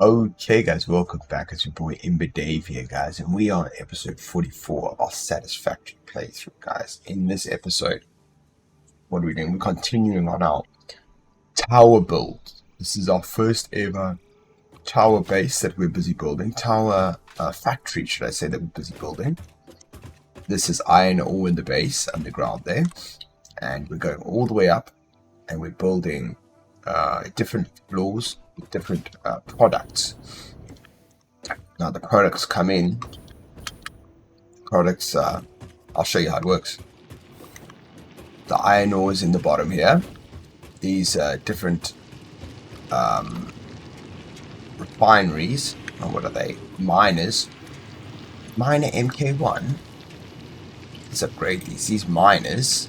Okay, guys, welcome back. It's your boy ImbaDave here, guys, and we are on episode 44 of our Satisfactory playthrough, guys. In this episode, what are we doing? We're continuing on our tower build. This is our first ever tower base that we're busy building. Tower factory, should I say, that we're busy building. This is iron ore in the base, underground there, and we're going all the way up, and we're building different floors with different products. Now the products come in. Products, I'll show you how it works. The iron ore is in the bottom here. These different refineries, or what are they? Miners. Miner MK1. Let's upgrade these. These miners.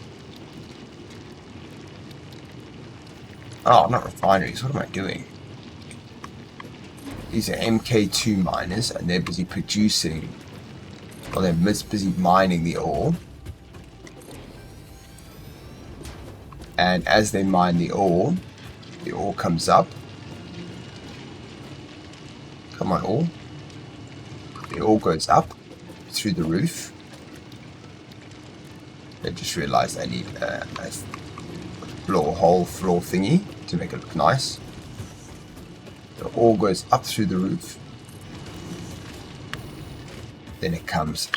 Oh, not refineries. What am I doing? These are MK2 miners, and they're busy producing. Well, they're busy mining the ore. And as they mine the ore comes up. Come on, ore. The ore goes up through the roof. I just realized I need a floor thingy to make it look nice. The ore goes up through the roof. Then it comes.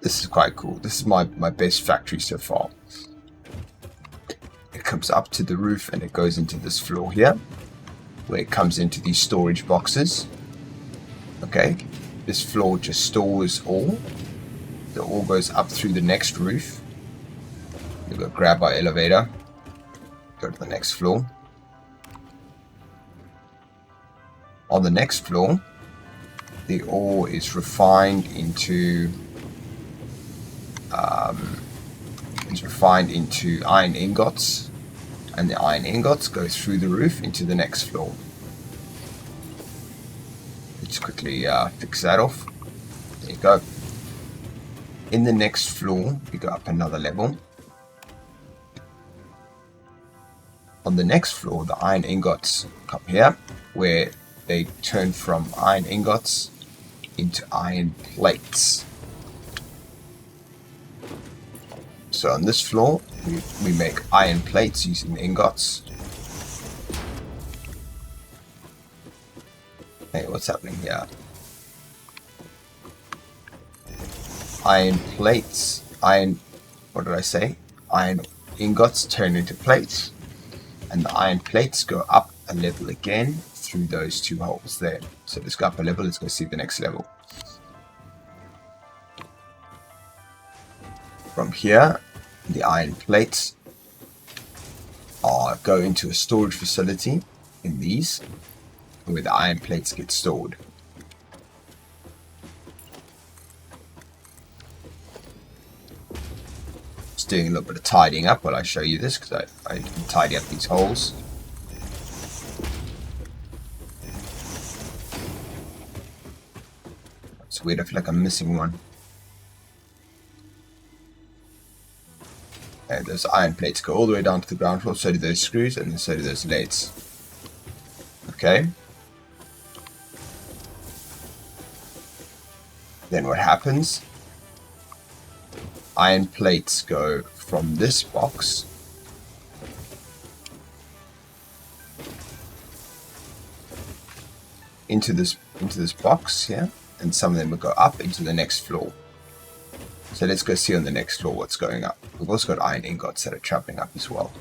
This is quite cool. This is my best factory so far. It comes up to the roof and it goes into this floor here, where it comes into these storage boxes. Okay, this floor just stores ore. The ore goes up through the next roof. We go grab our elevator. Go to the next floor. On the next floor, the ore is refined into iron ingots, and the iron ingots go through the roof into the next floor. Let's quickly fix that off. There you go. In the next floor, we go up another level. On the next floor, the iron ingots come here, where they turn from iron ingots into iron plates. So on this floor, we make iron plates using the ingots. Hey, what's happening here? Iron plates, what did I say? Iron ingots turn into plates, and the iron plates go up a level again through those two holes there. So let's go up a level, let's go see the next level. From here, the iron plates go into a storage facility in these, where the iron plates get stored. Just doing a little bit of tidying up while I show you this, because I can tidy up these holes. It's weird, I feel like I'm missing one. And those iron plates go all the way down to the ground floor, so do those screws, and then so do those leads. Okay. Then what happens? Iron plates go from this box into this box here, and some of them will go up into the next floor. So let's go see on the next floor what's going up. We've also got iron ingots that are traveling up as well.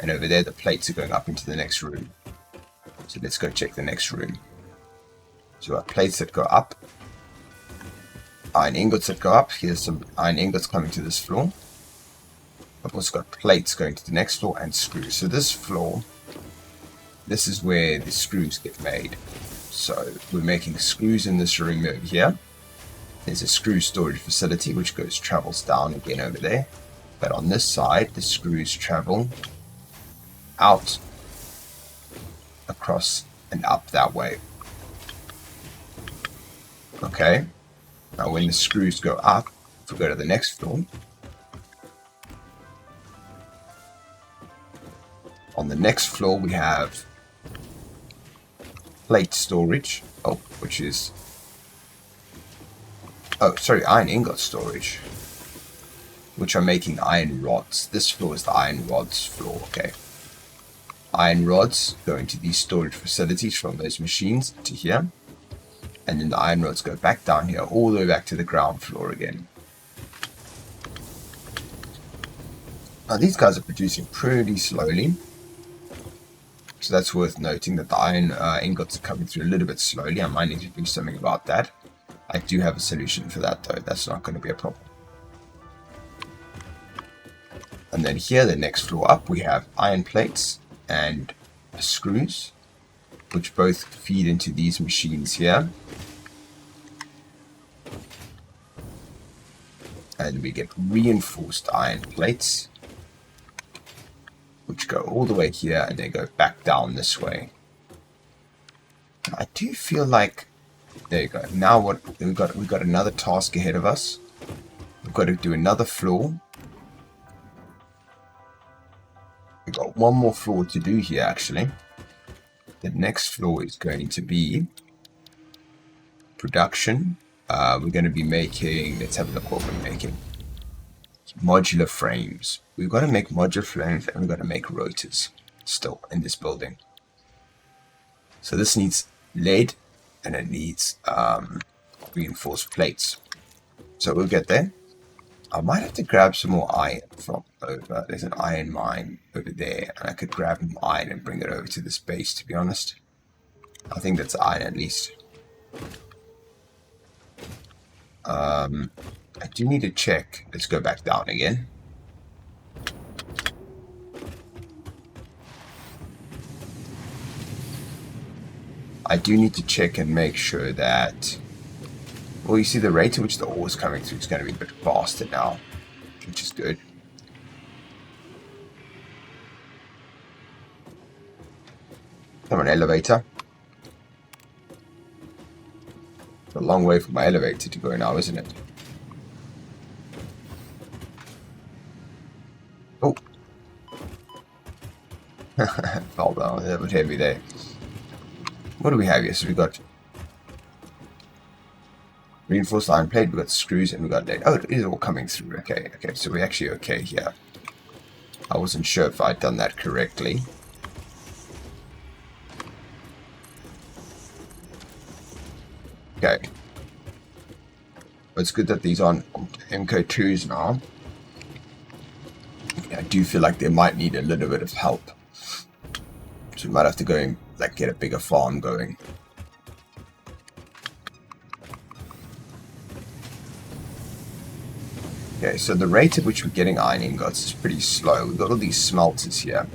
And over there, the plates are going up into the next room. So let's go check the next room. So our plates that go up. Iron ingots that go up. Here's some iron ingots coming to this floor. I've also got plates going to the next floor and screws. So this floor, this is where the screws get made. So we're making screws in this room over here. There's a screw storage facility which travels down again over there. But on this side, the screws travel out, across, and up that way. Okay. Now when the screws go up, if we go to the next floor, on the next floor we have plate storage. Oh, which is... Oh, sorry, iron ingot storage. Which are making iron rods. This floor is the iron rods floor, okay. Iron rods go into these storage facilities from those machines to here. And then the iron rods go back down here, all the way back to the ground floor again. Now these guys are producing pretty slowly. So that's worth noting that the iron ingots are coming through a little bit slowly. I might need to do something about that. I do have a solution for that though. That's not going to be a problem. And then here, the next floor up, we have iron plates and screws, which both feed into these machines here. And we get reinforced iron plates, which go all the way here and they go back down this way. I do feel like, there you go. Now what we've got another task ahead of us. We've got to do another floor. We've got one more floor to do here actually. The next floor is going to be production. We're going to be making, let's have a look what we're making. Modular frames. We've got to make modular frames and we've got to make rotors still in this building. So this needs lead and it needs reinforced plates. So we'll get there. I might have to grab some more iron from over. There's an iron mine over there, and I could grab iron and bring it over to this base, to be honest. I think that's iron at least. I do need to check. Let's go back down again. I do need to check and make sure that... Well, you see the rate at which the ore is coming through is going to be a bit faster now, which is good. Come on, elevator. It's a long way for my elevator to go now, isn't it? Oh. Fell down, a bit heavy there. What do we have here? So we got reinforced iron plate, we've got screws, and we've got lead. Oh, it is all coming through. Okay, so we're actually okay here. I wasn't sure if I'd done that correctly. Okay. But it's good that these aren't MK2s now. I do feel like they might need a little bit of help. So we might have to go and like get a bigger farm going. Okay, so the rate at which we're getting iron ingots is pretty slow. We've got all these smelters here.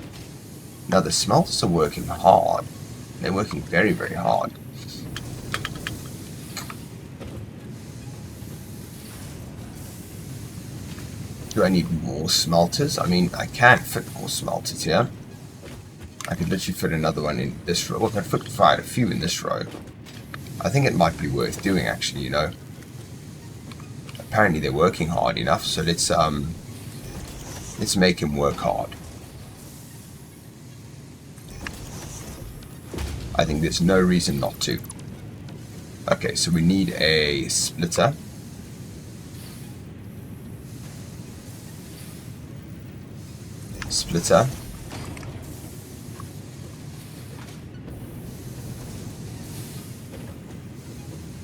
Now the smelters are working hard. They're working very, very hard. Do I need more smelters? I mean, I can fit more smelters here. I could literally fit another one in this row. Well, I could fit quite a few in this row. I think it might be worth doing, actually, you know. Apparently they're working hard enough, so let's make him work hard. I think there's no reason not to. Okay, so we need a splitter. Splitter.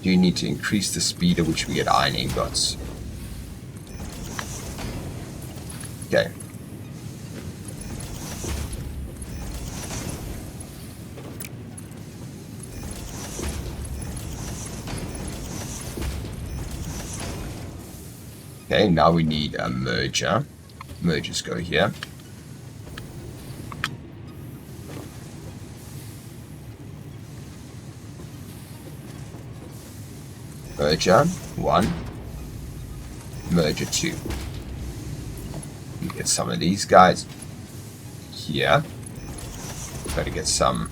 You need to increase the speed at which we get iron ingots. Okay. Okay, now we need a merger. Mergers go here. Merger 1, merger 2. You get some of these guys here. Got to get some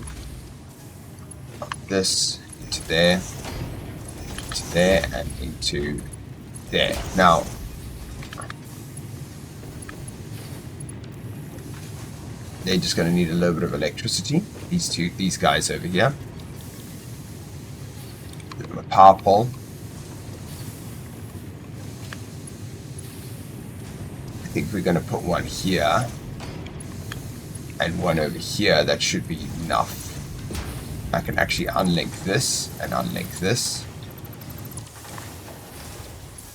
of this into there, and into there. Now, they're just going to need a little bit of electricity. These guys over here. Give them a power pole. I think we're going to put one here and one over here. That should be enough. I can actually unlink this and unlink this.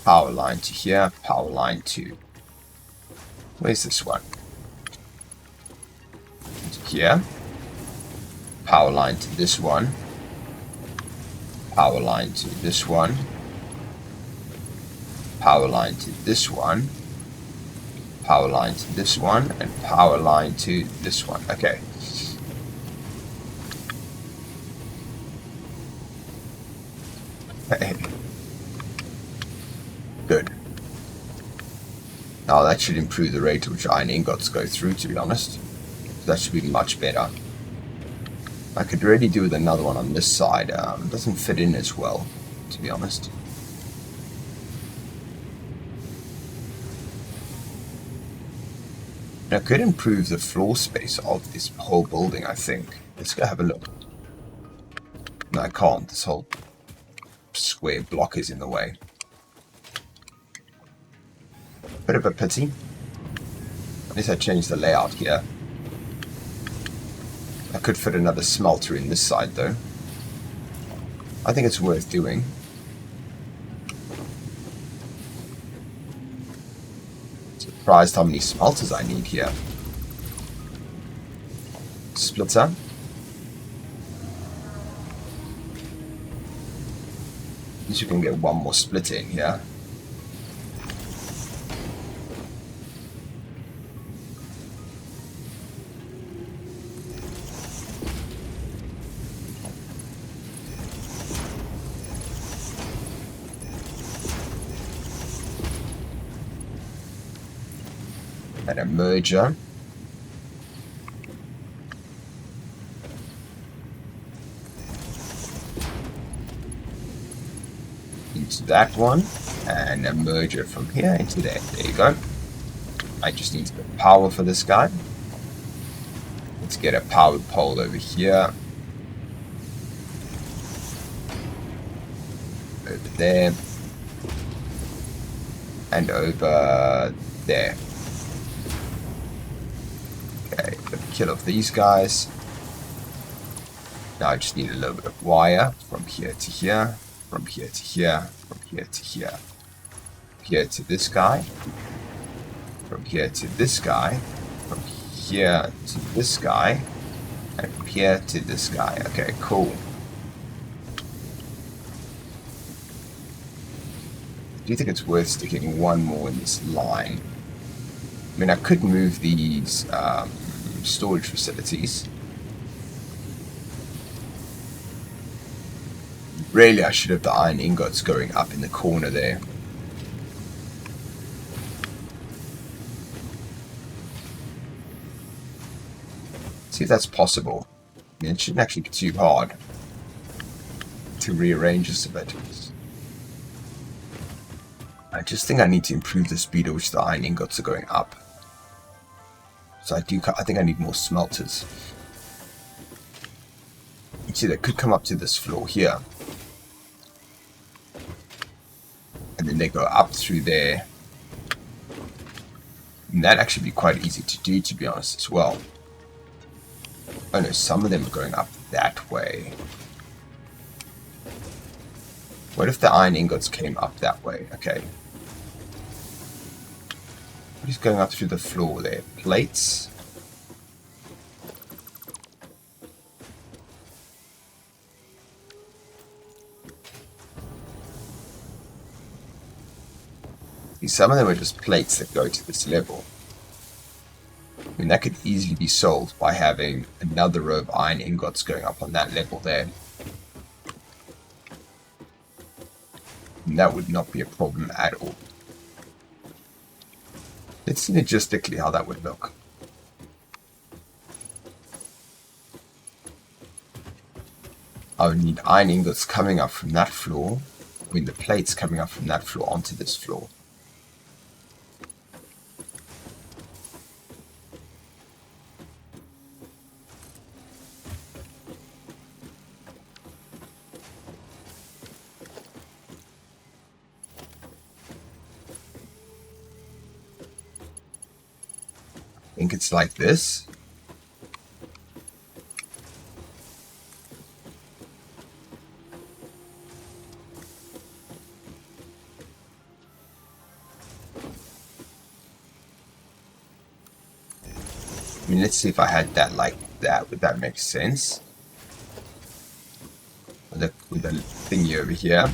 Power line to here, power line to... Where's this one? To here. Power line to this one. Power line to this one. Power line to this one. Power line to this one. And power line to this one. Okay. Good. Now that should improve the rate at which iron ingots go through, to be honest. That should be much better. I could really do with another one on this side. It doesn't fit in as well, to be honest. I could improve the floor space of this whole building, I think. Let's go have a look. No, I can't. This whole square block is in the way. Bit of a pity. At least I changed the layout here. I could fit another smelter in this side though. I think it's worth doing. Surprised how many smelters I need here. Splitter. At least you can get one more splitter in here. And a merger. Into that one. And a merger from here into there. There you go. I just need to get power for this guy. Let's get a powered pole over here. Over there. And over there. Okay, got a kill of these guys. Now I just need a little bit of wire from here to here, from here to here, from here to here. Here to this guy, from here to this guy, from here to this guy, and from here to this guy. Okay, cool. Do you think it's worth sticking one more in this line? I mean, I could move these storage facilities. Really, I should have the iron ingots going up in the corner there. See if that's possible. I mean, it shouldn't actually be too hard to rearrange this a bit. I just think I need to improve the speed at which the iron ingots are going up. So I think I need more smelters. You see, they could come up to this floor here. And then they go up through there. And that'd actually be quite easy to do, to be honest, as well. Oh no, some of them are going up that way. What if the iron ingots came up that way? Okay. What is going up through the floor there? Plates? See, some of them are just plates that go to this level. I mean, that could easily be solved by having another row of iron ingots going up on that level there. And that would not be a problem at all. Let's see logistically how that would look. I would need iron ingots coming up from that floor. I mean, the plates coming up from that floor onto this floor. think it's like this. I mean, let's see if I had that like that. Would that make sense? With the thingy over here.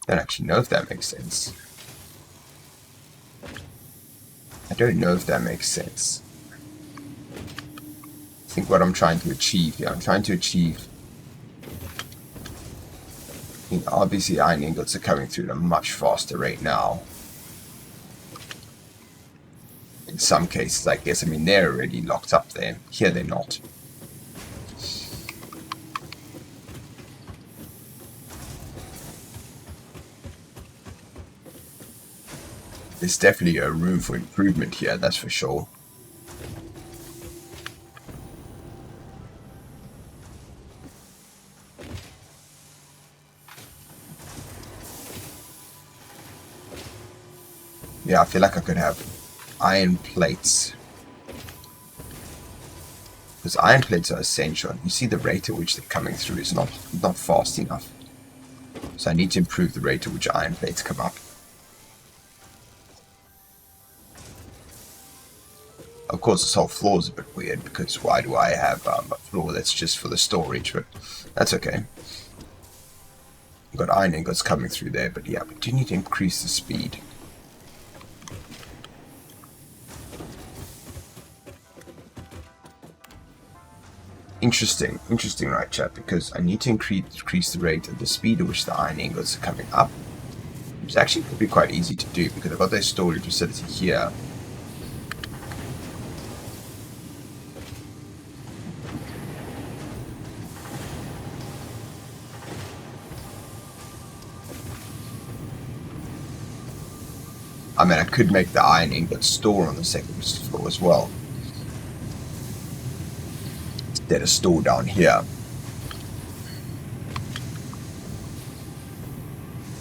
I don't actually know if that makes sense. I don't know if that makes sense. I think what I'm trying to achieve here, I'm trying to achieve... I mean, obviously iron ingots are coming through at a much faster rate now. In some cases, I guess, I mean, they're already locked up there. Here they're not. There's definitely a room for improvement here, that's for sure. Yeah, I feel like I could have iron plates. Because iron plates are essential. You see the rate at which they're coming through is not fast enough. So I need to improve the rate at which iron plates come up. Of course, this whole floor is a bit weird, because why do I have a floor that's just for the storage? But that's okay. I've got iron ingots coming through there, but yeah, we do need to increase the speed. Interesting, right, chat, because I need to increase the rate of the speed at which the iron ingots are coming up. Which actually could be quite easy to do, because I've got their storage facility here. I mean, I could make the iron ingot store on the second floor as well. Instead of store down here.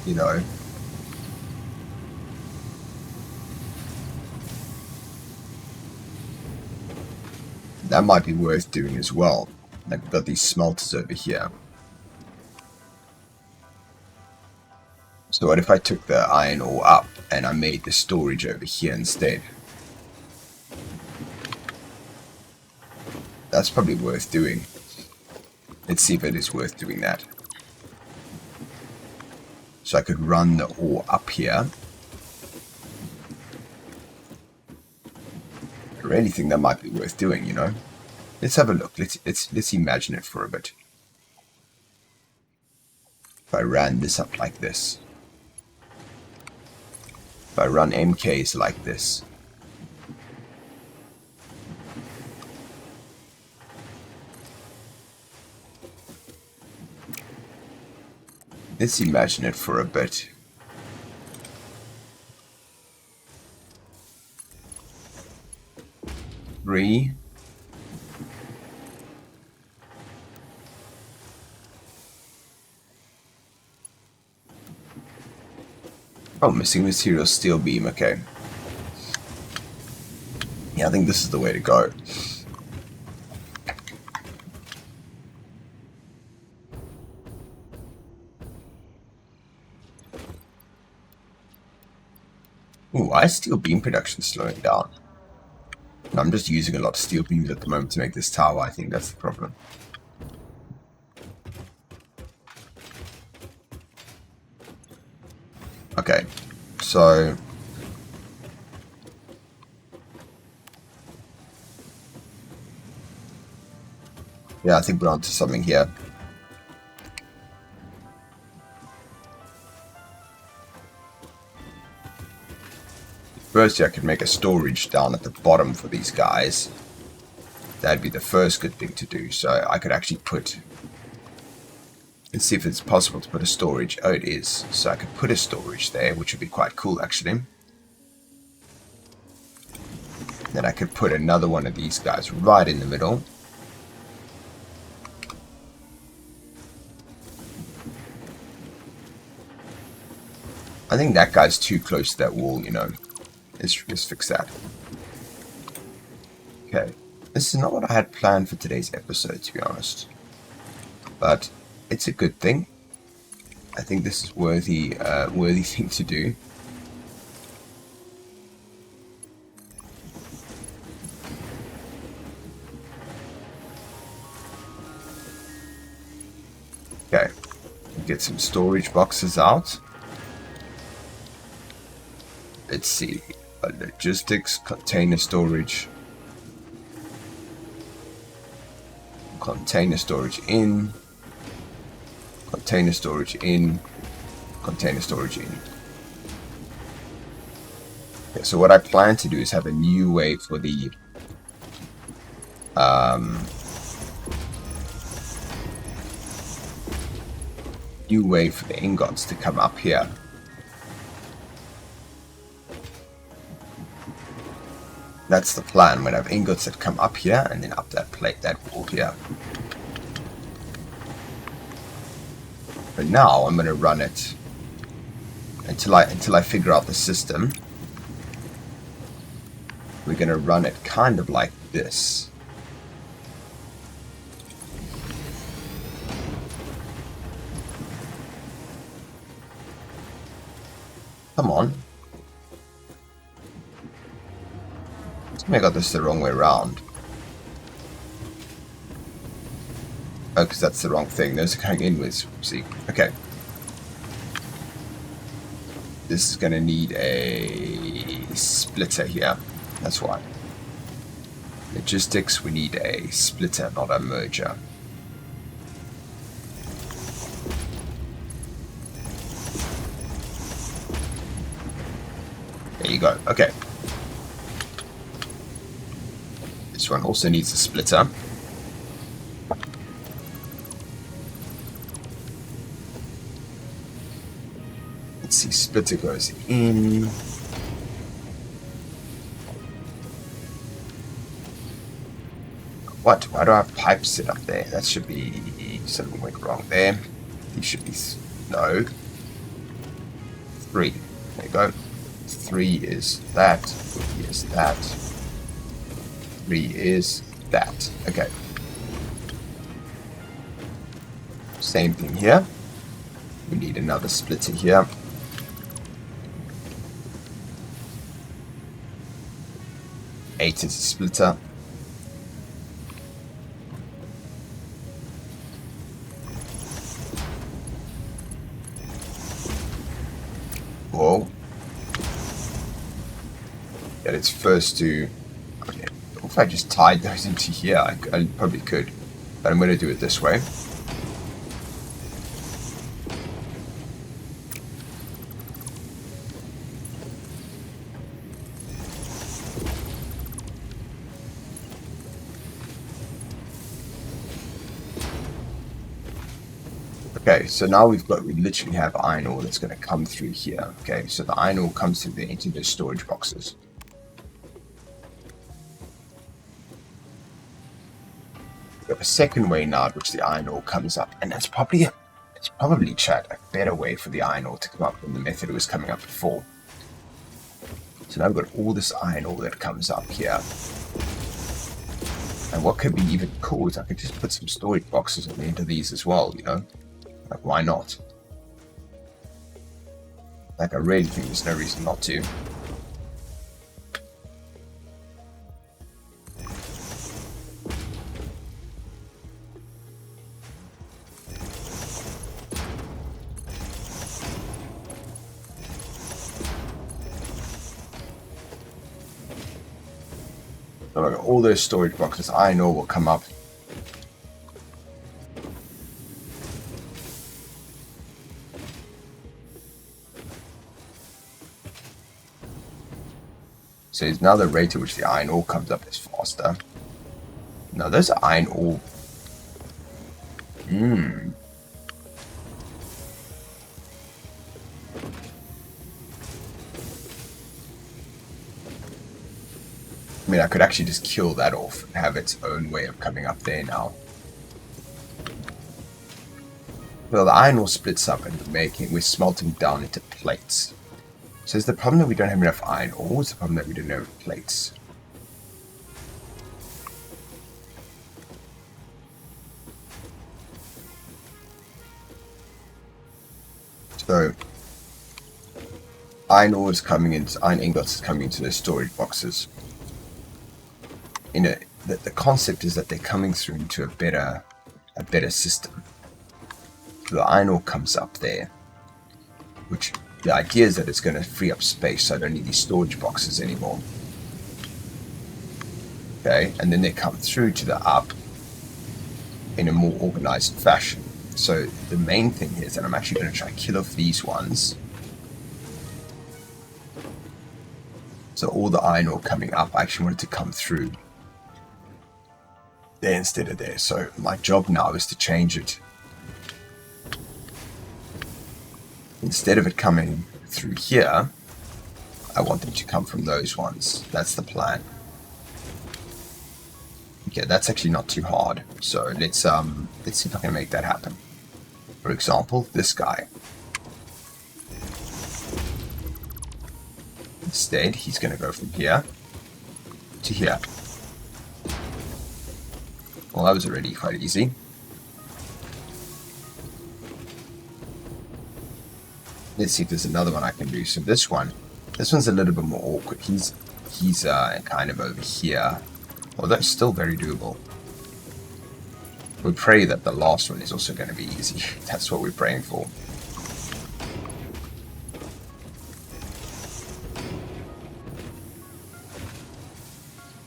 You know. That might be worth doing as well. Like, we've got these smelters over here. So what if I took the iron ore up and I made the storage over here instead? That's probably worth doing. Let's see if it is worth doing that. So I could run the ore up here. I really think that might be worth doing, you know. Let's have a look. Let's imagine it for a bit. If I ran this up like this. If I run MKs like this. Let's imagine it for a bit. Three. Oh, missing material, steel beam, okay. Yeah, I think this is the way to go. Ooh, why is steel beam production slowing down? No, I'm just using a lot of steel beams at the moment to make this tower. I think that's the problem. Okay, so... yeah, I think we're onto something here. Firstly, I could make a storage down at the bottom for these guys. That'd be the first good thing to do. So I could actually put... let's see if it's possible to put a storage. Oh, it is. So I could put a storage there, which would be quite cool, actually. Then I could put another one of these guys right in the middle. I think that guy's too close to that wall, you know. Let's fix that. Okay. This is not what I had planned for today's episode, to be honest. But it's a good thing. I think this is worthy thing to do. Okay. Get some storage boxes out. Let's see. Logistics, container storage. Container storage in. Container storage in. Container storage in. Okay, so what I plan to do is have a new way for the ingots to come up here. That's the plan. When I have ingots that come up here and then up that plate, that wall here. But now I'm going to run it until I figure out the system. We're going to run it kind of like this. Come on. I got this the wrong way around. Oh, because that's the wrong thing. Those are going inwards. See? Okay. This is going to need a splitter here. That's why. Logistics, we need a splitter, not a merger. There you go. Okay. This one also needs a splitter. Let's see, splitter goes in. What? Why do I have pipes sit up there? That should be... something went wrong there. These should be... no. 3. There you go. 3 is that. 3 is that. 3 is that. Okay. Same thing here. We need another splitter here. Eight is a splitter. Whoa. Get its first two. Okay. If I just tied those into here, I probably could. But I'm going to do it this way. Okay, so now we literally have iron ore that's going to come through here. Okay, so the iron ore comes through there into the storage boxes. We have a second way now at which the iron ore comes up, and it's probably Chad, a better way for the iron ore to come up than the method it was coming up before. So now we've got all this iron ore that comes up here. And what could be even cool is I could just put some storage boxes on the end of these as well, you know? Like, why not? Like, I really think there's no reason not to. So like all those storage boxes, I know will come up. So now the rate at which the iron ore comes up is faster. Now those are iron ore. I mean, I could actually just kill that off and have its own way of coming up there now. Well, the iron ore splits up and we're smelting down into plates. So is the problem that we don't have enough iron ore, or is the problem that we don't have enough plates? So iron ore is coming in, iron ingots is coming into those storage boxes. The concept is that they're coming through into a better system. So the iron ore comes up there, which the idea is that it's going to free up space, so I don't need these storage boxes anymore. Okay, and then they come through to the up in a more organized fashion. So the main thing here is that I'm actually going to try and kill off these ones. So all the iron ore coming up, I actually want it to come through there instead of there. So my job now is to change it. Instead of it coming through here, I want them to come from those ones. That's the plan. Okay, that's actually not too hard. So let's see if I can make that happen. For example, this guy. Instead, he's going to go from here to here. Well, that was already quite easy. Let's see if there's another one I can do. So this one's a little bit more awkward. He's kind of over here. Well, that's still very doable. We pray that the last one is also going to be easy. That's what we're praying for.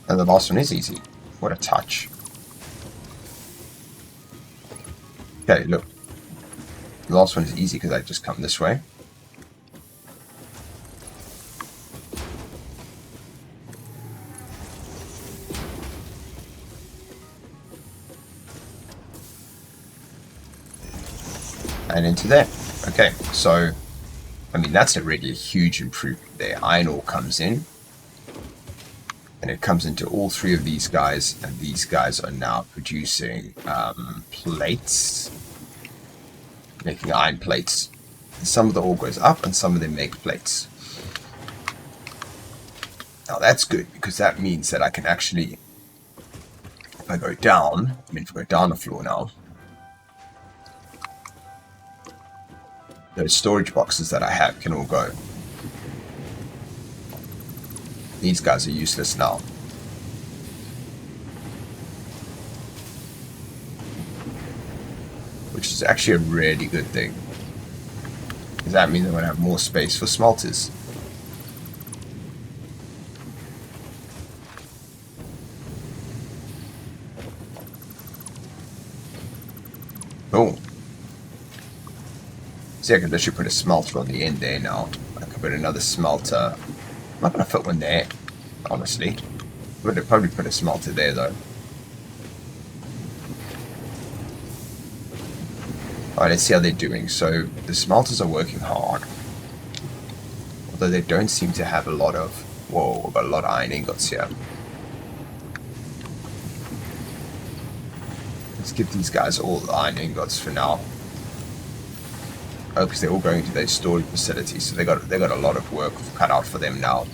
And the last one is easy. What a touch. Okay, look. The last one is easy because I just come this way. And into there. Okay, so, I mean, that's already a huge improvement there. Iron ore comes in. And it comes into all three of these guys, and these guys are now producing plates, making iron plates. Some of the ore goes up, and some of them make plates. Now that's good, because that means that I can actually, if I go down, if I go down the floor now, those storage boxes that I have can all go. These guys are useless now. Which is actually a really good thing. Because that means I'm going to have more space for smelters. Oh. See, I can literally put a smelter on the end there now. I can put another smelter. I'm not going to put one there, honestly. I'm going to probably put a smelter there, though. Alright, let's see how they're doing. So, the smelters are working hard. Although they don't seem to have a lot of... Whoa, we've got a lot of iron ingots here. Let's give these guys all the iron ingots for now. Oh, because they're all going to their storage facilities, so they got a lot of work cut out for them now.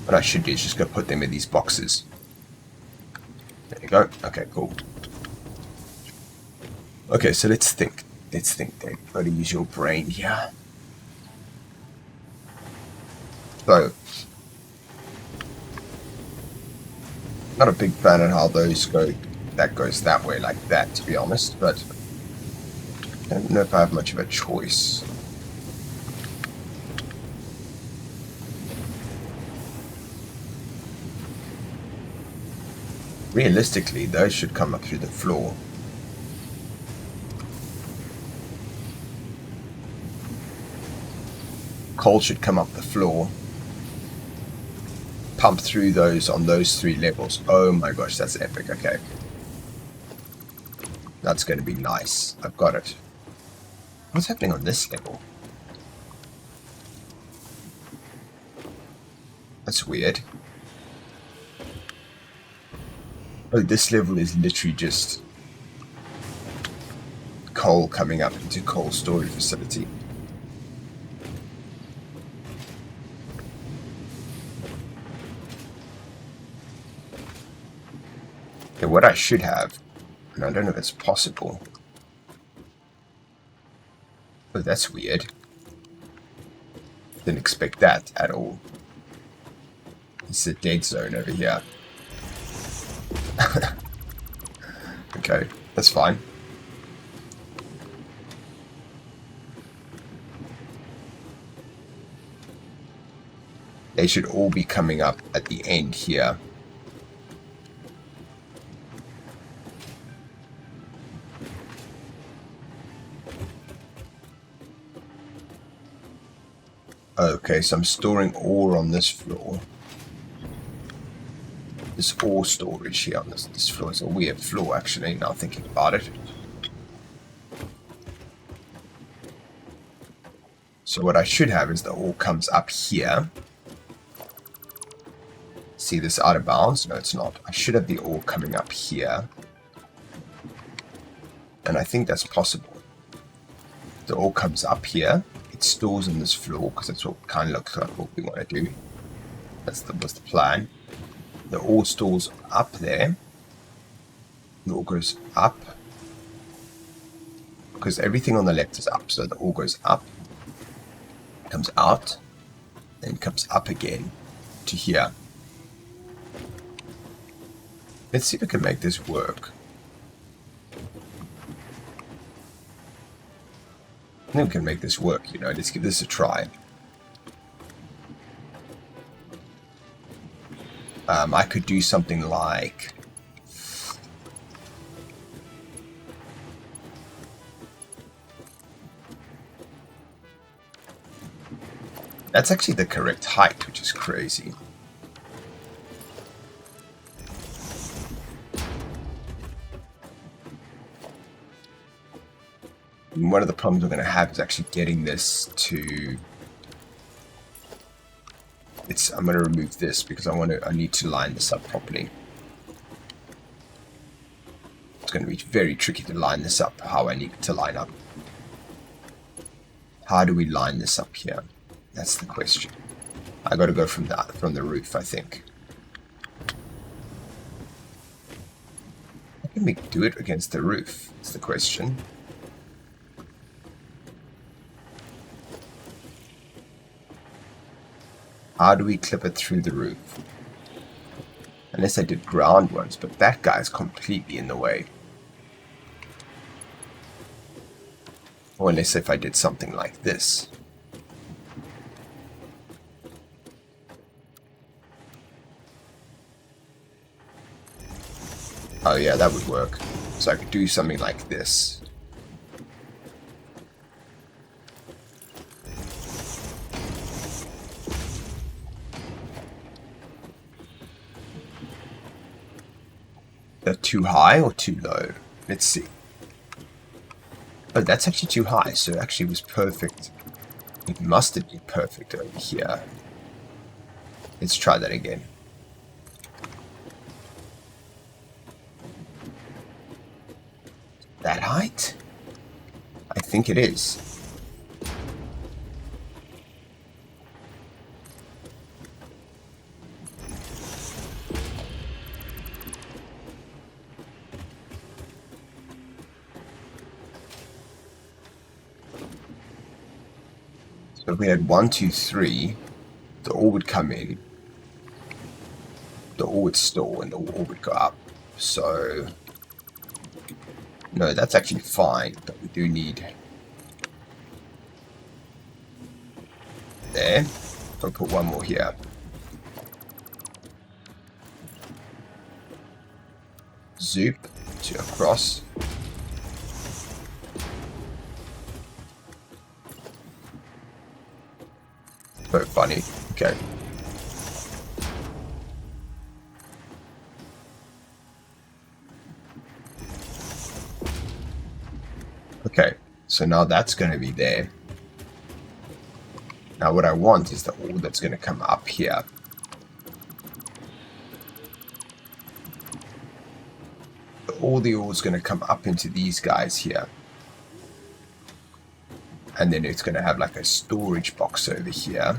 What I should do is just go put them in these boxes. There you go. Okay, cool. Okay, so let's think. Let's think, Dave. Got to use your brain here. So, not a big fan of how those go. That goes that way like that, to be honest, but I don't know if I have much of a choice. Realistically, those should come up through the floor. Coal should come up the floor. Pump through those on those 3 levels. Oh my gosh, that's epic. Okay. That's going to be nice. I've got it. What's happening on this level? That's weird. Oh, this level is literally just coal coming up into coal storage facility. Okay, what I should have, and I don't know if it's possible. Oh, that's weird. Didn't expect that at all. It's a dead zone over here. Okay, that's fine. They should all be coming up at the end here. Okay, so I'm storing ore on this floor. This ore storage here on this floor is a weird floor, actually, now thinking about it. So what I should have is the ore comes up here. See this out of bounds? No, it's not. I should have the ore coming up here. And I think that's possible. The ore comes up here. It stores on this floor, because that's what kind of looks like what we want to do. Was the plan. The ore stores up there. The ore goes up. Because everything on the left is up. So the ore goes up. Comes out. Then comes up again to here. Let's see if we can make this work. I think we can make this work, you know. Let's give this a try. I could do something like... That's actually the correct height, which is crazy. And one of the problems we're going to have is actually getting this to... I'm going to remove this because I need to line this up properly. It's going to be very tricky to line this up how I need it to line up. How do we line this up here? That's the question. I got to go from the roof, I think. How can we do it against the roof? That's the question. How do we clip it through the roof? Unless I did ground ones, but that guy's completely in the way. Or unless if I did something like this. Oh yeah, that would work. So I could do something like this. Too high or too low? Let's see. Oh, that's actually too high, so it actually was perfect. It must have been perfect over here. Let's try that again. That height? I think it is. So if we had 1, 2, 3, the ore would come in, the ore would store, and the ore would go up. So, no, that's actually fine, but we do need there. I'll put one more here. Zoop to across. So funny. Okay. Okay, so now that's going to be there. Now what I want is the ore that's going to come up here. All the ore is going to come up into these guys here. And then it's going to have like a storage box over here.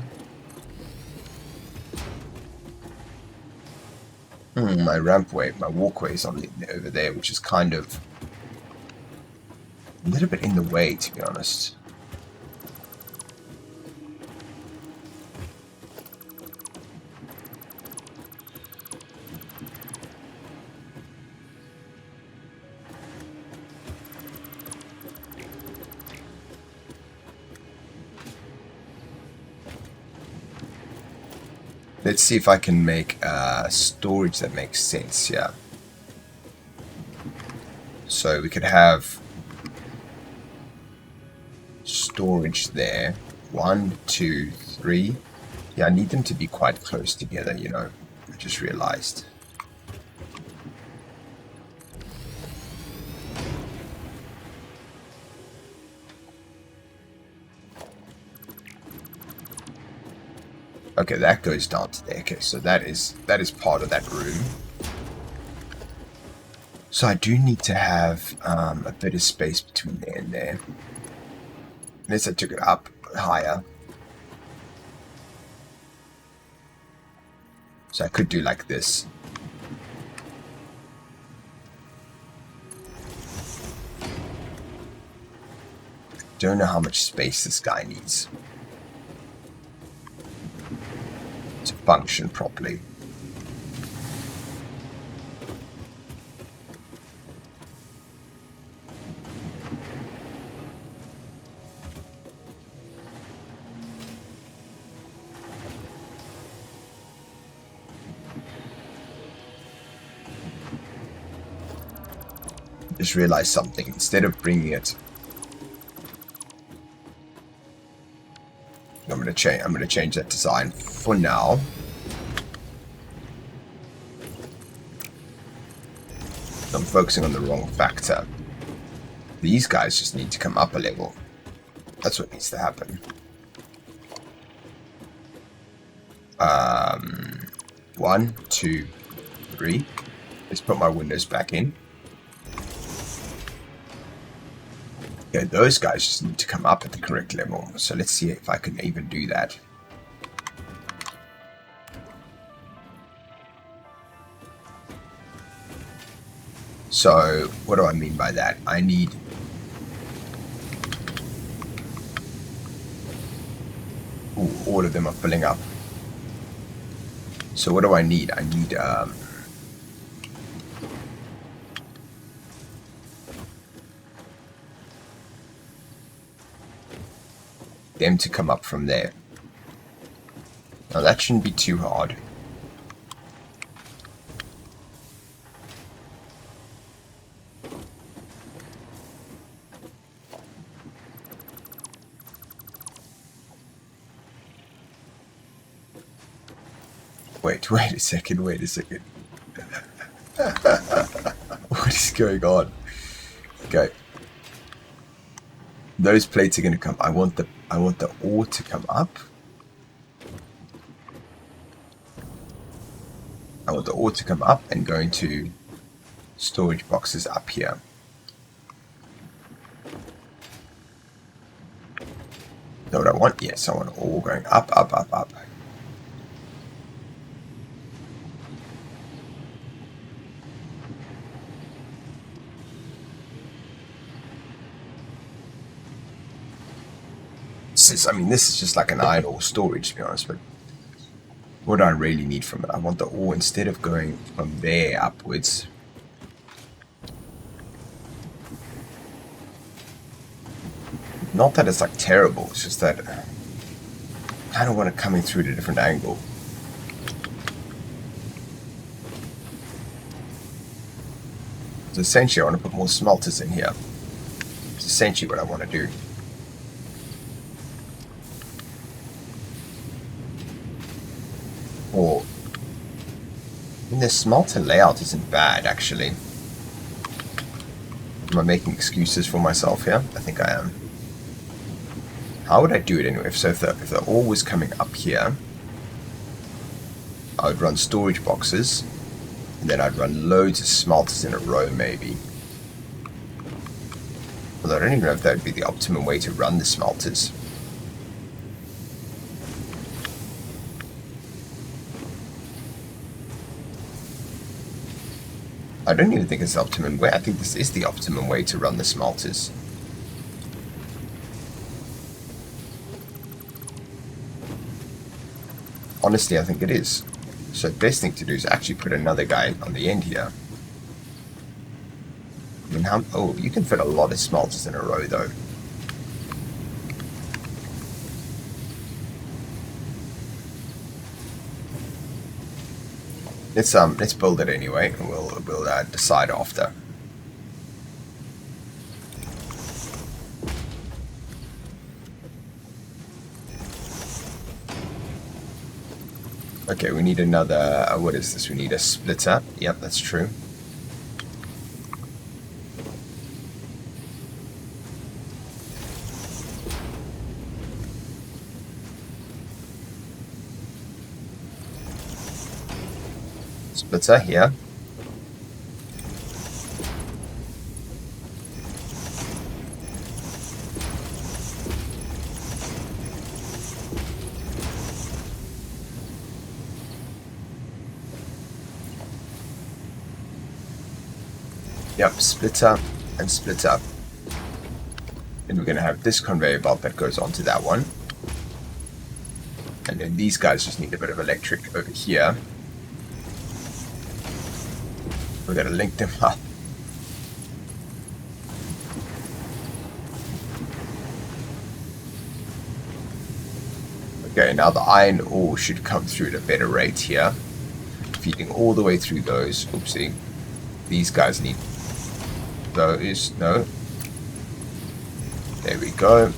My rampway, my walkway is over there, which is kind of a little bit in the way, to be honest. Let's see if I can make storage that makes sense, yeah. So we could have storage there. 1, 2, 3. Yeah, I need them to be quite close together, you know. I just realized. Okay, that goes down to there. Okay, so that is part of that room. So I do need to have a bit of space between there and there. Unless I took it up higher. So I could do like this. Don't know how much space this guy needs to function properly. Just realized something. Instead of bringing it, I'm going to change that design for now. I'm focusing on the wrong factor. These guys just need to come up a level. That's what needs to happen. 1, 2, 3. Let's put my windows back in. Okay, those guys just need to come up at the correct level. So let's see if I can even do that. So, what do I mean by that? I need... Ooh, all of them are filling up. So what do I need? I need... them to come up from there. Now that shouldn't be too hard. Wait a second. What is going on? Okay. Those plates are going to come. I want the ore to come up. I want the ore to come up and go into storage boxes up here. Know what I want? Yes, I want ore going up. This is just like an iron ore storage, to be honest, but what do I really need from it? I want the ore, instead of going from there upwards. Not that it's like terrible, it's just that I kind of want it coming through at a different angle. So essentially I want to put more smelters in here. It's essentially what I want to do. Or, the smelter layout isn't bad, actually. Am I making excuses for myself here? I think I am. How would I do it anyway? So if the ore was coming up here, I would run storage boxes, and then I'd run loads of smelters in a row, maybe. Although I don't even know if that would be the optimum way to run the smelters. I don't even think it's the optimum way. I think this is the optimum way to run the smelters. Honestly, I think it is. So the best thing to do is actually put another guy on the end here. I mean, oh, you can fit a lot of smelters in a row, though. Let's build it anyway, and we'll decide after. Okay, we need another. What is this? We need a splitter. Yep, that's true. Splitter here. Yep, splitter and splitter. And we're going to have this conveyor belt that goes onto that one. And then these guys just need a bit of electric over here. We're going to link them up. Okay, now the iron ore should come through at a better rate here. Feeding all the way through those. Oopsie. These guys need those. No. There we go.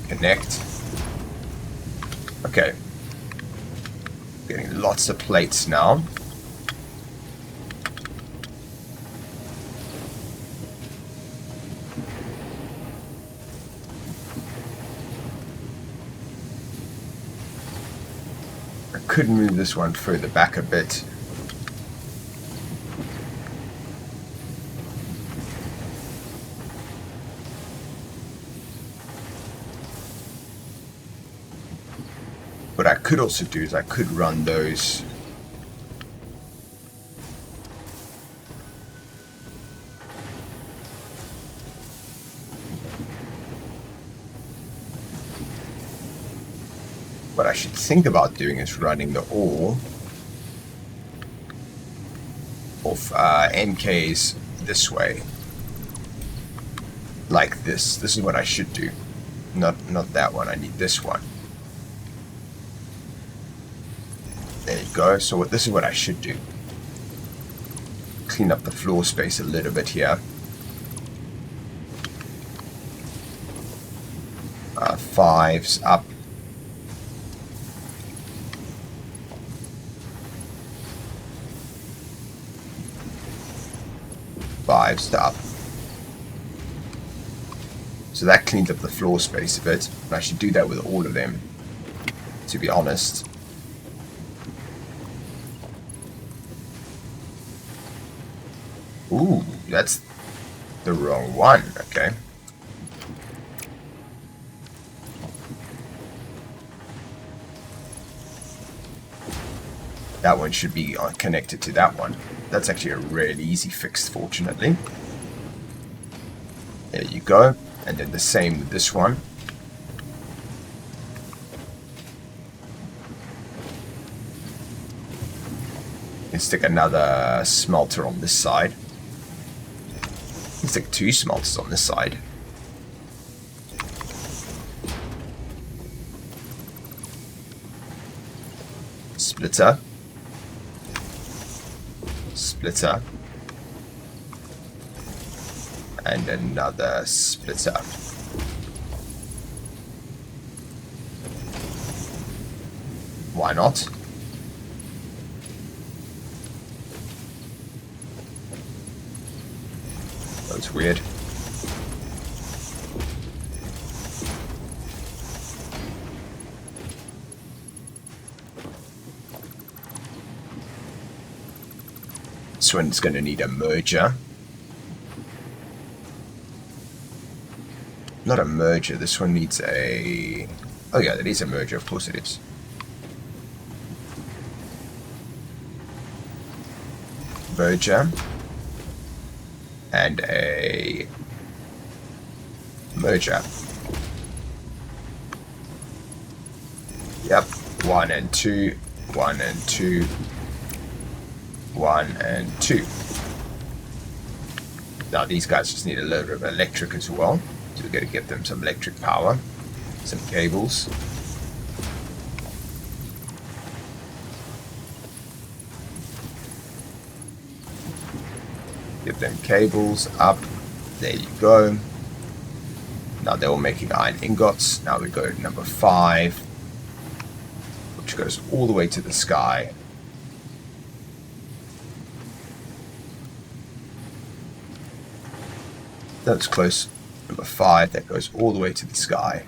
Connect. Okay. Getting lots of plates now. I could move this one further back a bit. What I could also do is I could run those what I should think about doing is running the ore of NKs this way, like this. This is what I should do, not that one. I need this one. There you go. So this is what I should do. Clean up the floor space a little bit here. Fives up. Fives up. So that cleans up the floor space a bit. And I should do that with all of them, to be honest. Ooh, that's the wrong one. Okay. That one should be connected to that one. That's actually a really easy fix, fortunately. There you go. And then the same with this one. Let's stick another smelter on this side. Let's stick 2 smelters on this side. Splitter. Splitter. And another splitter. Why not? That's weird. This one's going to need a merger. Not a merger, this one needs a... Oh yeah, that is a merger, of course it is. Merger. and a merger. Yep, 1 and 2, 1 and 2, 1 and 2. Now these guys just need a load of electric as well, so we're going to give them some electric power, some cables. Give them cables up. There you go. Now they're all making iron ingots. Now we go to number 5, which goes all the way to the sky. That's close. Number 5, that goes all the way to the sky.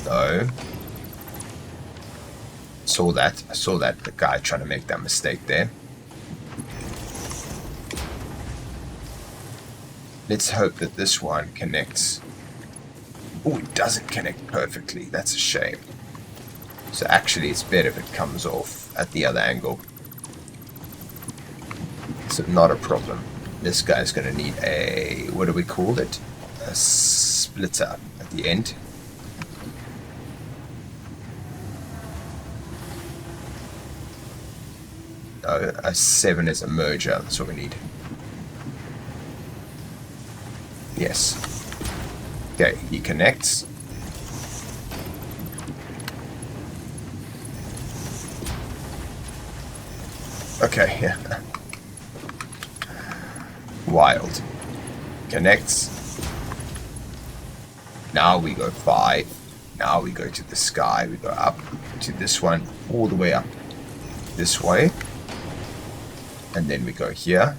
So, I saw that the guy trying to make that mistake there. Let's hope that this one connects. Oh, it doesn't connect perfectly. That's a shame. So actually it's better if it comes off at the other angle. So not a problem. This guy's going to need a, what do we call it? A splitter at the end. No, a 7 is a merger. That's what we need. Yes. Okay, he connects. Okay, yeah. Wild. Connects. Now we go 5. Now we go to the sky. We go up to this one, all the way up this way. And then we go here.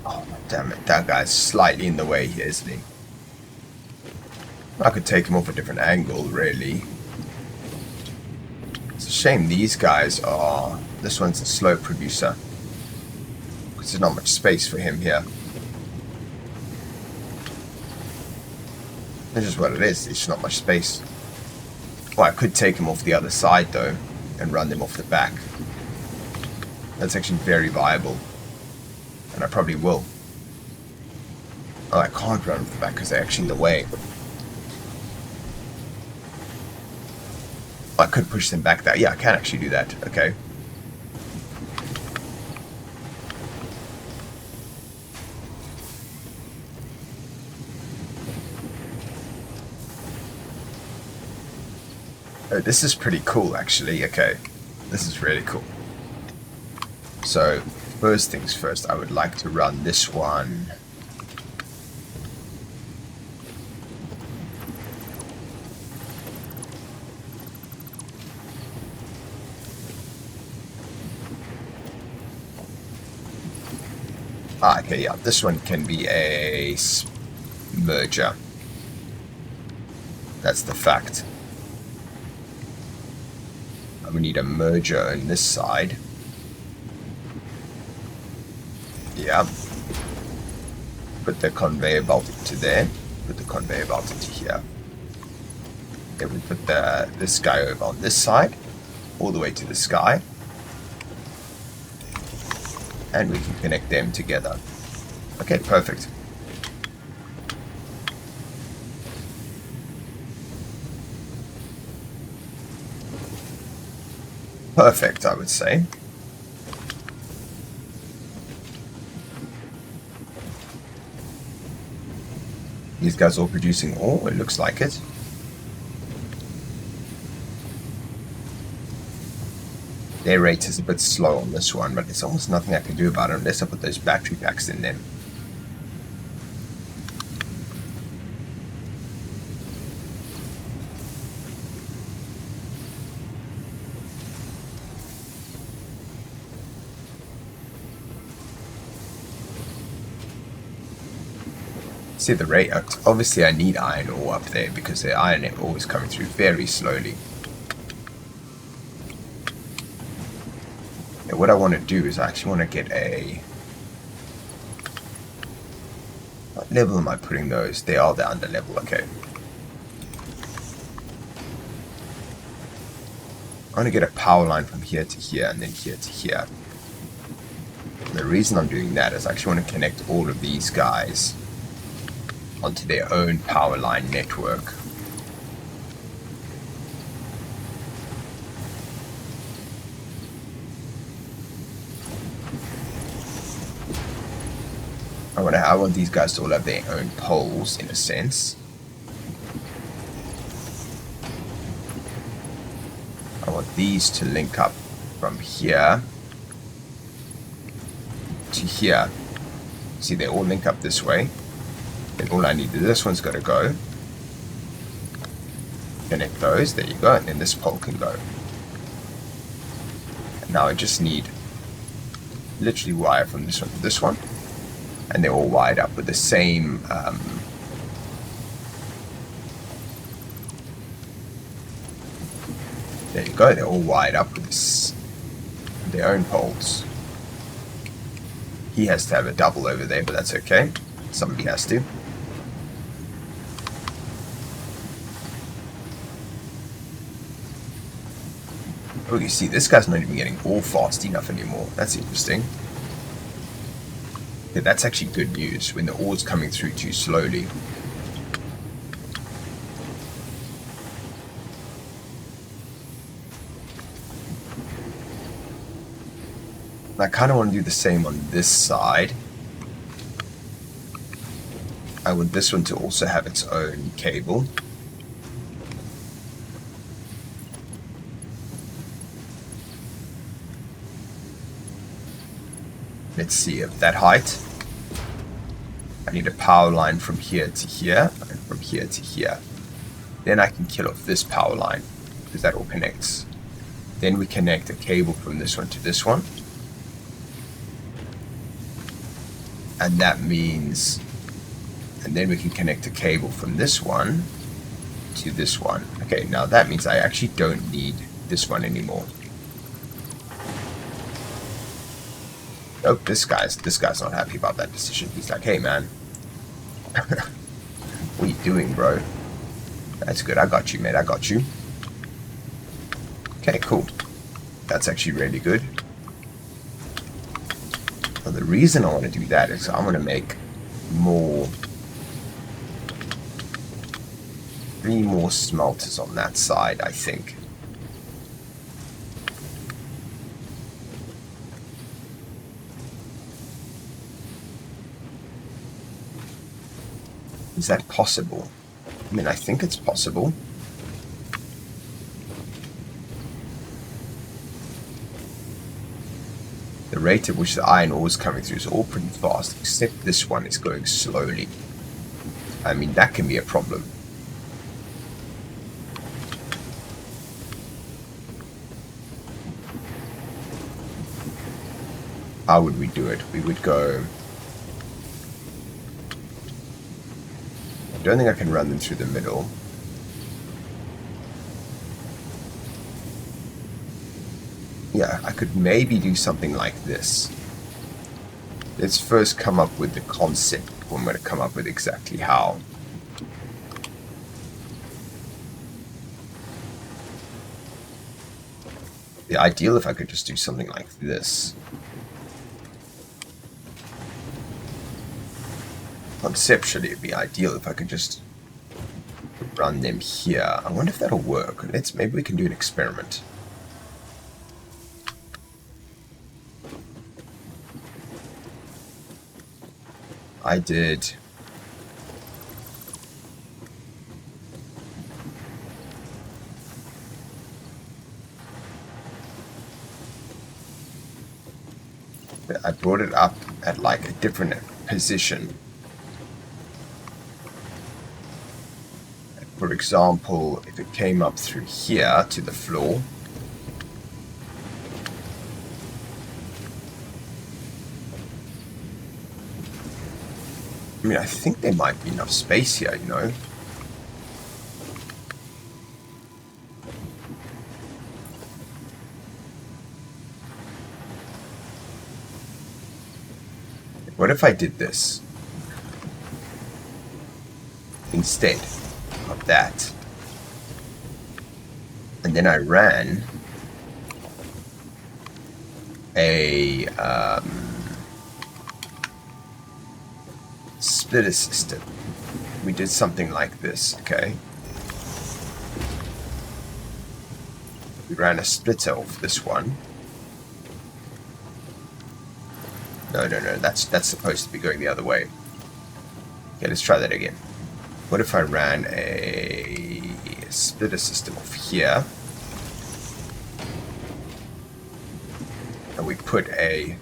Oh, damn it. That guy's slightly in the way here, isn't he? I could take him off a different angle, really. It's a shame these guys are... This one's a slow producer. Because there's not much space for him here. That's just what it is. There's not much space. Well, I could take him off the other side, though, and run them off the back. That's actually very viable. And I probably will. Oh, I can't run off the back because they're actually in the way. I could push them back there. Yeah, I can actually do that. Okay. Oh, this is pretty cool, actually. Okay. This is really cool. So, first things first, I would like to run this one. Ah, okay, yeah, this one can be a merger. That's the fact. We need a merger on this side. Yeah. Put the conveyor belt into there. Put the conveyor belt into here. Then we put this guy over on this side, all the way to the sky. And we can connect them together. Okay, perfect. Perfect, I would say. These guys all producing ore, it looks like it. Their rate is a bit slow on this one, but there's almost nothing I can do about it unless I put those battery packs in them. See the rate, obviously I need iron ore up there because the iron ore is coming through very slowly. And what I want to do is I actually want to get a What level am I putting those? They are the under level, okay. I want to get a power line from here to here and then here to here. And the reason I'm doing that is I actually want to connect all of these guys onto their own power line network. I want these guys to all have their own poles, in a sense. I want these to link up from here to here. See, they all link up this way. Then all I need is this one's got to go. Connect those, there you go, and then this pole can go. And now I just need literally wire from this one to this one. And they're all wired up with the same there you go, they're all wired up with their own poles. He has to have a double over there, but that's okay. Somebody has to. Oh, you see, this guy's not even getting all fast enough anymore. That's interesting. Yeah, that's actually good news when the ore's coming through too slowly. I kind of want to do the same on this side. I want this one to also have its own cable. Let's see, at that height, I need a power line from here to here, and from here to here. Then I can kill off this power line, because that all connects. Then we connect a cable from this one to this one. And that means, and then we can connect a cable from this one to this one. Okay, now that means I actually don't need this one anymore. Oh, this guy's not happy about that decision. He's like, hey man, what are you doing, bro? That's good, I got you, mate, I got you. Okay, cool. That's actually really good. Now, the reason I want to do that is I want to make three more smelters on that side, I think. Is that possible? I mean, I think it's possible. The rate at which the iron ore is coming through is all pretty fast, except this one is going slowly. I mean, that can be a problem. How would we do it? We would go... I don't think I can run them through the middle. Yeah, I could maybe do something like this. Let's first come up with the concept. I'm going to come up with exactly how. The ideal if I could just do something like this. Conceptually, it'd be ideal if I could just run them here. I wonder if that'll work. Maybe we can do an experiment. I did. I brought it up at like a different position. For example, if it came up through here to the floor, I mean, I think there might be enough space here, you know. What if I did this? instead of that. And then I ran a splitter system. We did something like this, okay? We ran a splitter off this one. No, that's supposed to be going the other way. Okay, let's try that again. What if I ran a splitter system off here? And we put a...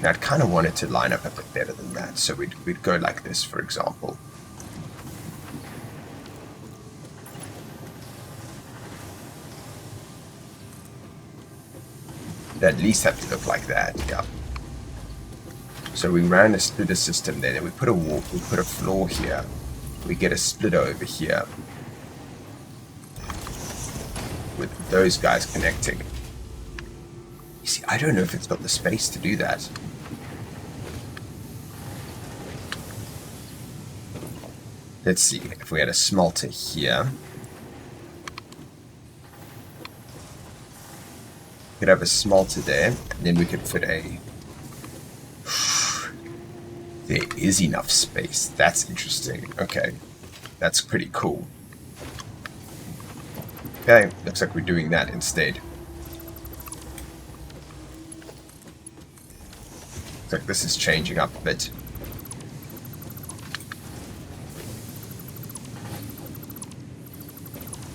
Now, I'd kind of want it to line up a bit better than that. So we'd go like this, for example. It'd at least have to look like that, yeah. So we ran a splitter system there, then we put a wall, we put a floor here. We get a splitter over here. With those guys connecting. You see, I don't know if it's got the space to do that. Let's see, if we had a smelter here. We could have a smelter there, and then we could put a... There is enough space. That's interesting. Okay. That's pretty cool. Okay, looks like we're doing that instead. Looks like this is changing up a bit.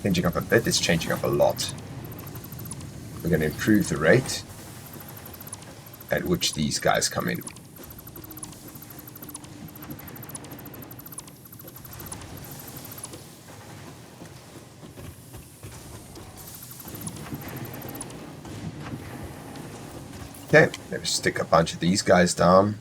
Changing up a bit, it's changing up a lot. We're going to improve the rate at which these guys come in. Okay, let's stick a bunch of these guys down.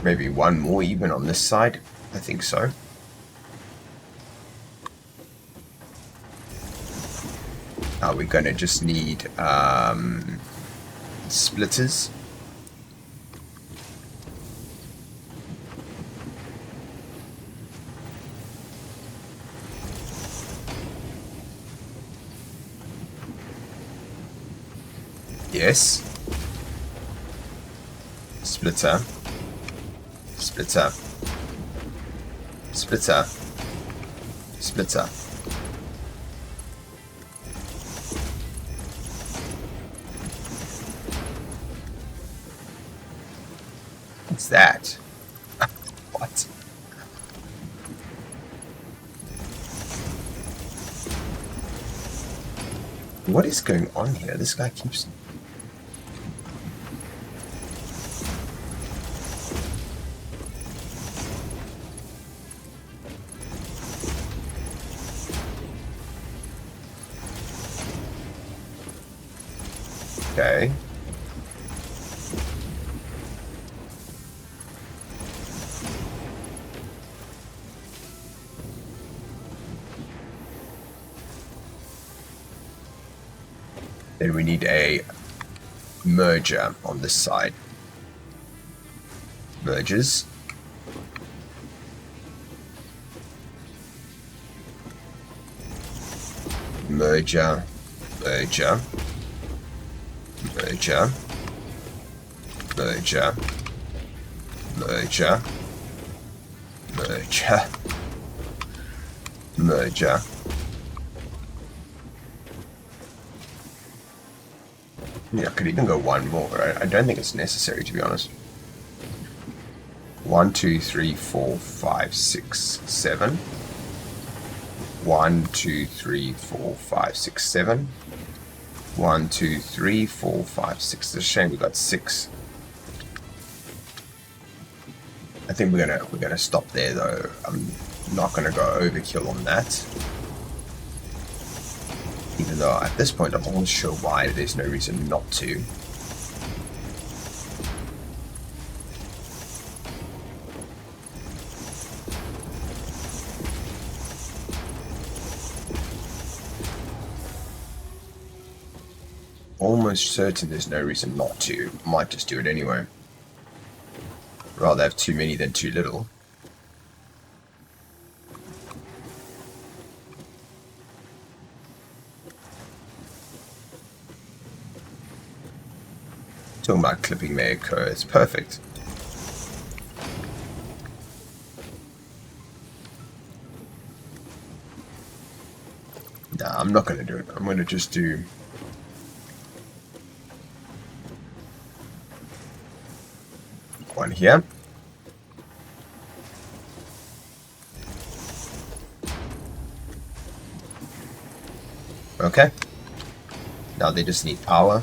Maybe one more even on this side. I think so. We're going to just need splitters. Yes. Splitter. Splitter. Splitter. Splitter. What's that? What? What is going on here? This guy keeps... Okay. Then we need a merger on this side. Mergers. Merger. Merger. Merger. Merger. Merger. Merger. Merger. Yeah, I could even go one more. I don't think it's necessary, to be honest. 1, 2, 3, 4, 5, 6, 7. 1, 2, 3, 4, 5, 6, 7. 1, 2, 3, 4, 5, 6. It's a shame we got 6. I think we're gonna stop there though. I'm not gonna go overkill on that. Even though at this point I'm almost sure why there's no reason not to. Almost certain there's no reason not to. Might just do it anyway. Rather have too many than too little. Talking about clipping may occur, it's perfect. Nah, I'm not going to do it. I'm going to just do... one here. Okay. Now they just need power.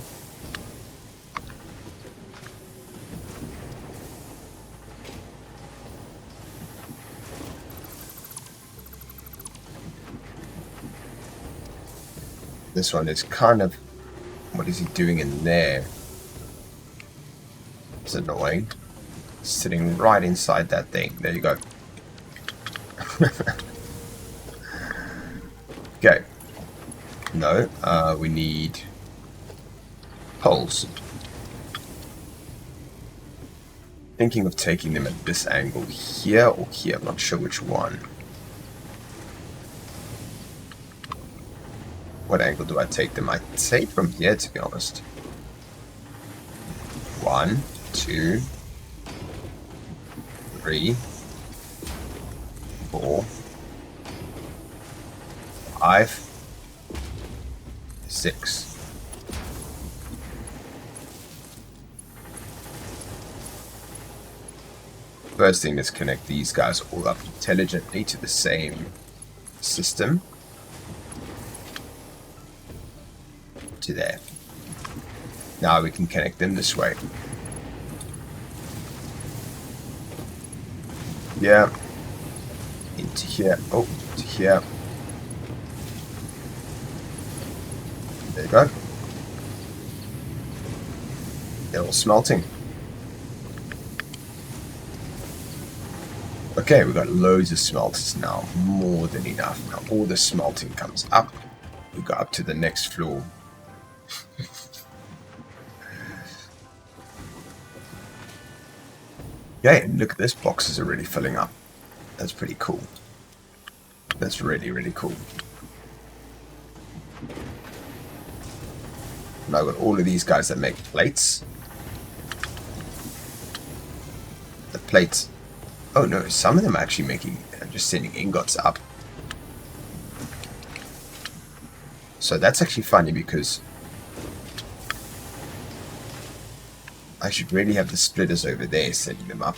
This one is kind of... what is he doing in there? It's annoying. Sitting right inside that thing. There you go. Okay. No, we need poles. Thinking of taking them at this angle here or here. I'm not sure which one. What angle do I take them? I'd say from here, to be honest. 1, 2, 3, 4, 5, 6. First thing is connect these guys all up intelligently to the same system. To there. Now we can connect them this way. Yeah. Into here. Oh, to here. There you go. They're all smelting. Okay, we've got loads of smelters now. More than enough. Now all the smelting comes up. We go up to the next floor. Okay, look at this, boxes are already filling up. That's pretty cool. That's really, really cool. Now I've got all of these guys that make plates. The plates... oh no, some of them are actually making... just sending ingots up. So that's actually funny because... I should really have the splitters over there sending them up.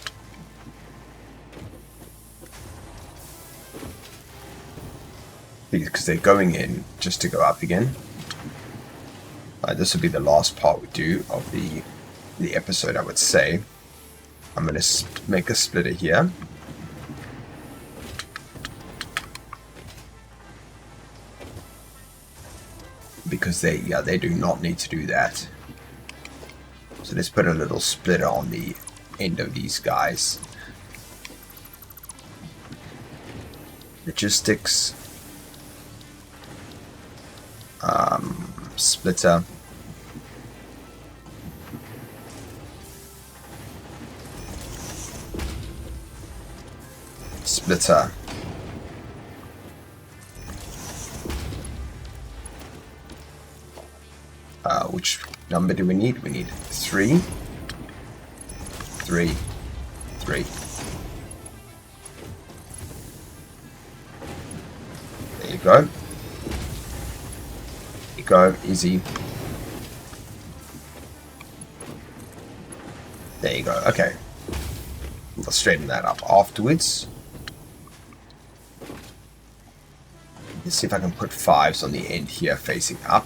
Because they're going in just to go up again. This will be the last part we do of the episode, I would say. I'm going to make a splitter here. Because they do not need to do that. So let's put a little splitter on the end of these guys. Logistics. Splitter. Splitter. Which number do we need? We need 3, 3, 3. There you go. There you go, easy. There you go, okay. We'll straighten that up afterwards. Let's see if I can put 5s on the end here facing up.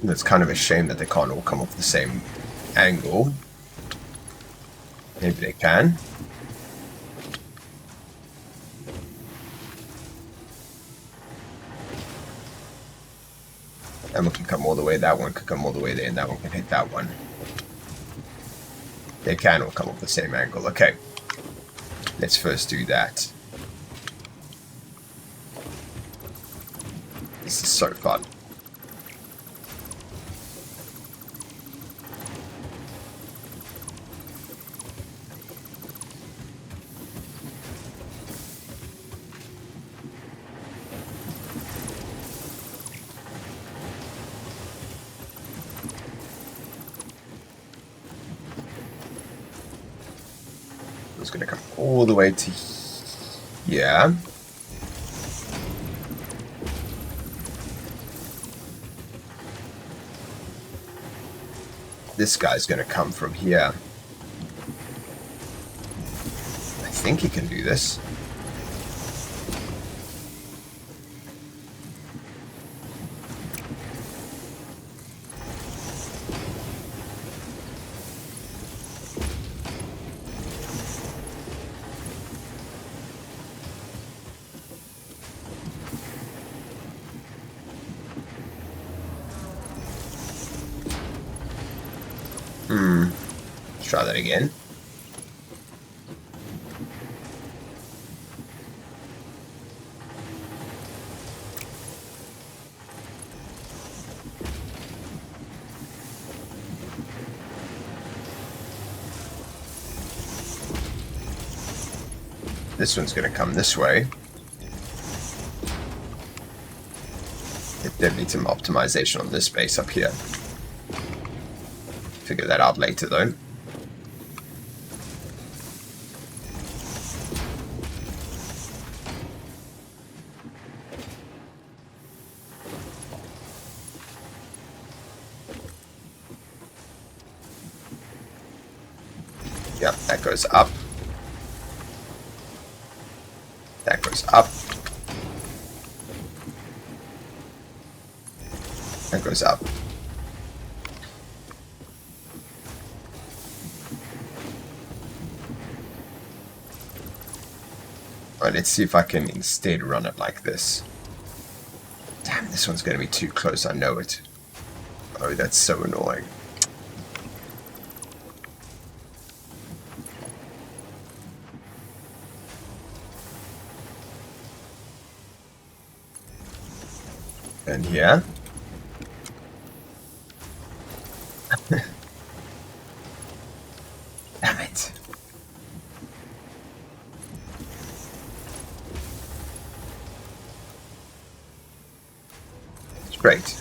And it's kind of a shame that they can't all come off the same angle. Maybe they can. That one can come all the way, that one could come all the way there, and that one can hit that one. They can all come off the same angle. Okay. Let's first do that. This is so fun. It's going to come all the way to here. This guy's going to come from here. I think he can do this. Let's try that again. This one's going to come this way. There needs some optimization on this base up here. Figure that out later though. Yep, that goes up. That goes up. That goes up. Alright, let's see if I can instead run it like this. Damn, this one's going to be too close, I know it. Oh, that's so annoying. And here. Damn it. It's great.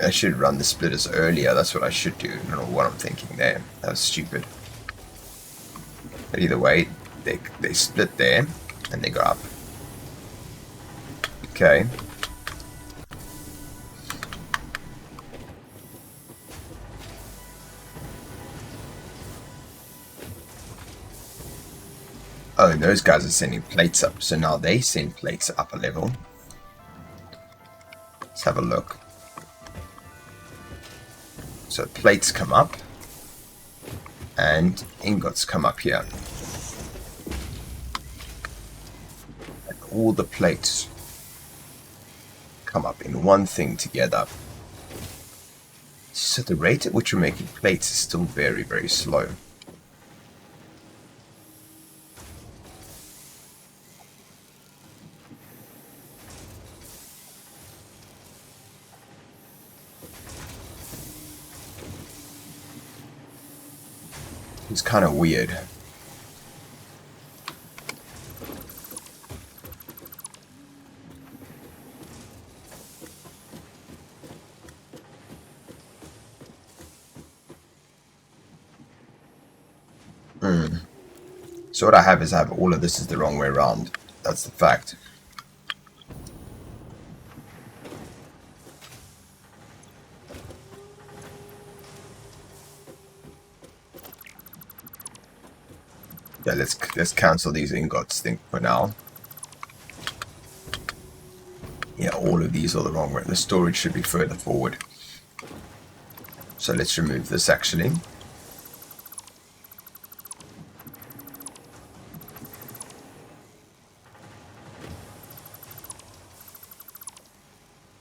I should run the splitters earlier, that's what I should do. I don't know what I'm thinking there. That was stupid. But either way, they split there, and they go up. Okay. Oh, and those guys are sending plates up, so now they send plates up a level. Let's have a look. So plates come up, and ingots come up here. And all the plates come up in one thing together. So the rate at which we're making plates is still very, very slow. It's kind of weird. So what I have is I have all of this is the wrong way around. That's the fact. Yeah, let's cancel these ingots thing for now. Yeah, all of these are the wrong way. The storage should be further forward. So let's remove this actually.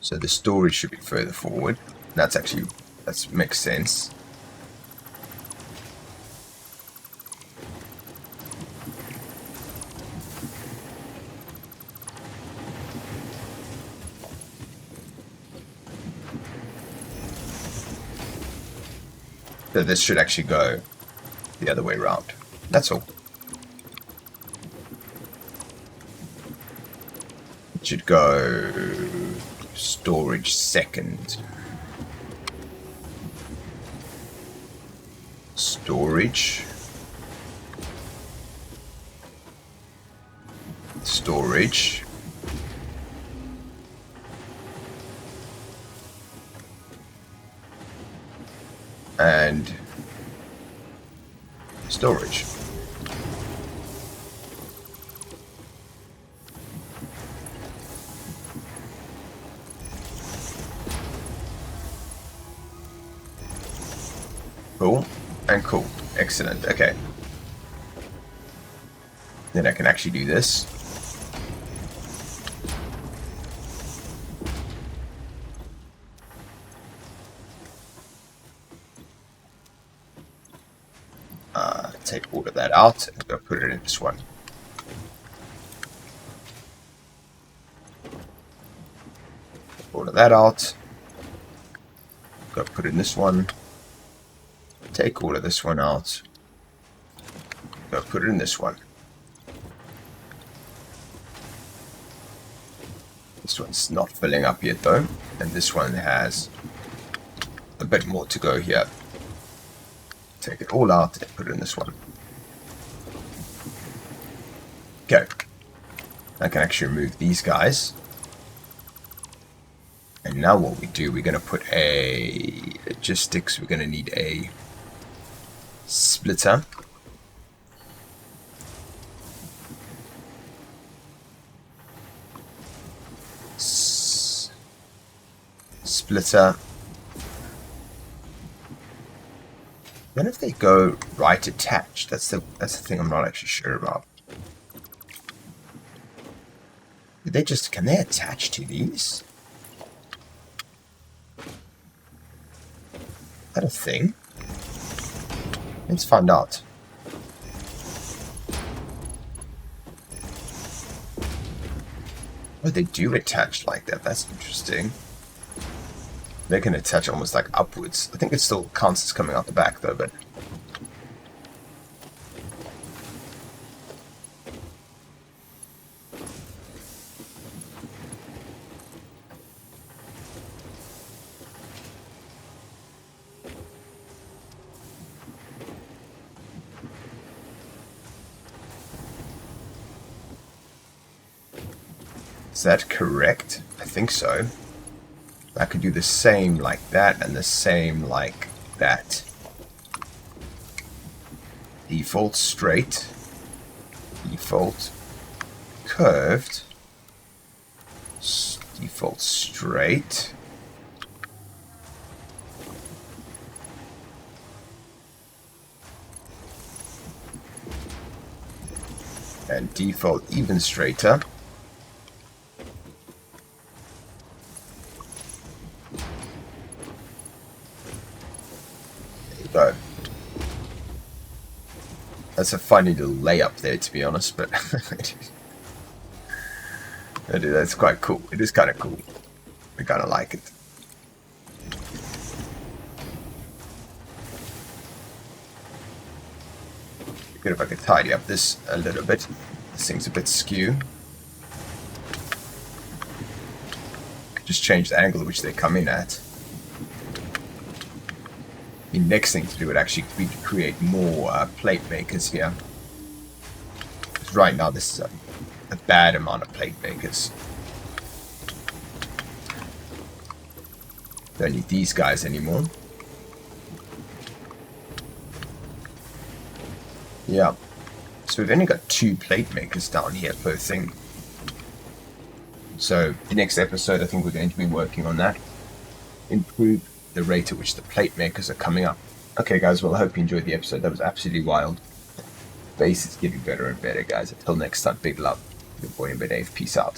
So the storage should be further forward. That makes sense. So this should actually go the other way around. That's all. It should go storage second. Storage. Storage. And storage. Cool and cool. Excellent. Okay. Then I can actually do this. Take all of that out and go put it in this one. All of that out. Go put it in this one. Take all of this one out. Go put it in this one. This one's not filling up yet though, and this one has a bit more to go here. Take it all out and put it in this one. Okay. I can actually remove these guys. And now what we do, we're going to put a logistics, we're going to need a splitter. Splitter. What if they go right attached? That's the thing I'm not actually sure about. Can they attach to these? Is that a thing? Let's find out. Oh, they do attach like that. That's interesting. They can attach almost like upwards. I think it still counts as coming out the back though, but... Is that correct? I think so. I could do the same like that and the same like that. Default straight. Default curved. Default straight. And default even straighter. Go. That's a funny little layup there, to be honest, but that's quite cool. It is kind of cool. I kind of like it. Good if I could tidy up this a little bit. This thing's a bit skew. Just change the angle at which they come in at. The next thing to do would actually be to create more plate makers here. Because right now this is a bad amount of plate makers. Don't need these guys anymore. Yeah. So we've only got 2 plate makers down here per thing. So the next episode I think we're going to be working on that. Improve the rate at which the plate makers are coming up. Okay guys, well I hope you enjoyed the episode. That was absolutely wild. Base is getting better and better guys. Until next time, big love. Your boy ImbaDave. Peace out.